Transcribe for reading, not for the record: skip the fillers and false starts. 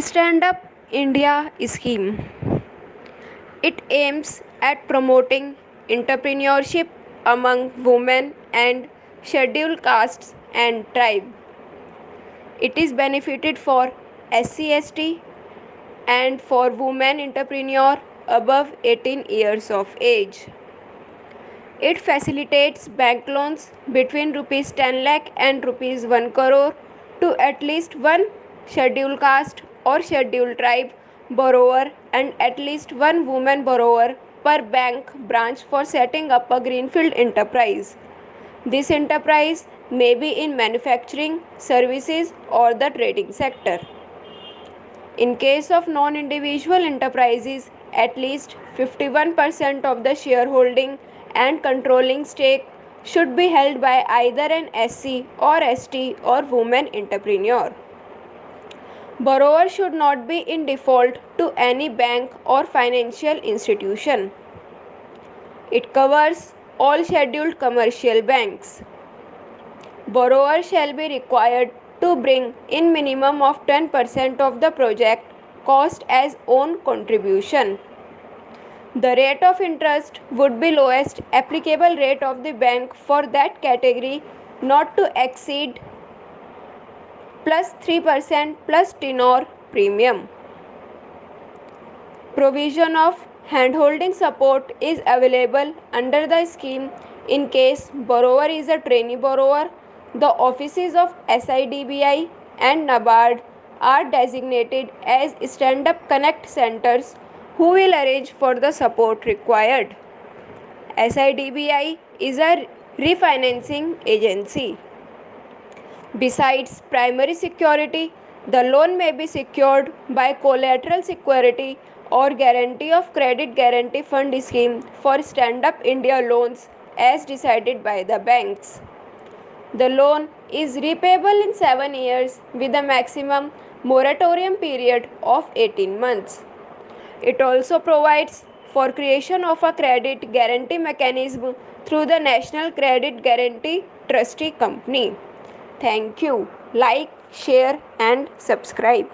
Stand Up India scheme. It aims at promoting entrepreneurship among women and scheduled castes and tribes. It is benefited for SC/ST and for women entrepreneur above 18 years of age. It facilitates bank loans between rupees 10 lakh and rupees 1 crore to at least one scheduled caste or scheduled tribe borrower and at least one woman borrower per bank branch for setting up a greenfield enterprise. This enterprise may be in manufacturing, services, or the trading sector. In case of non-individual enterprises, at least 51% of the shareholding and controlling stake should be held by either an SC or ST or woman entrepreneur. Borrower should not be in default to any bank or financial institution. It covers all scheduled commercial banks. Borrower shall be required to bring in minimum of 10% of the project cost as own contribution. The rate of interest would be lowest applicable rate of the bank for that category not to exceed plus 3% plus tenor premium. Provision of handholding support is available under the scheme in case borrower is a trainee borrower. The offices of SIDBI and NABARD are designated as stand-up connect centers who will arrange for the support required. SIDBI is a refinancing agency. Besides primary security, the loan may be secured by collateral security or guarantee of credit guarantee fund scheme for Stand Up India loans as decided by the banks. The loan is repayable in 7 years with a maximum moratorium period of 18 months. It also provides for creation of a credit guarantee mechanism through the National Credit Guarantee Trustee Company. Thank you. Like, share and subscribe.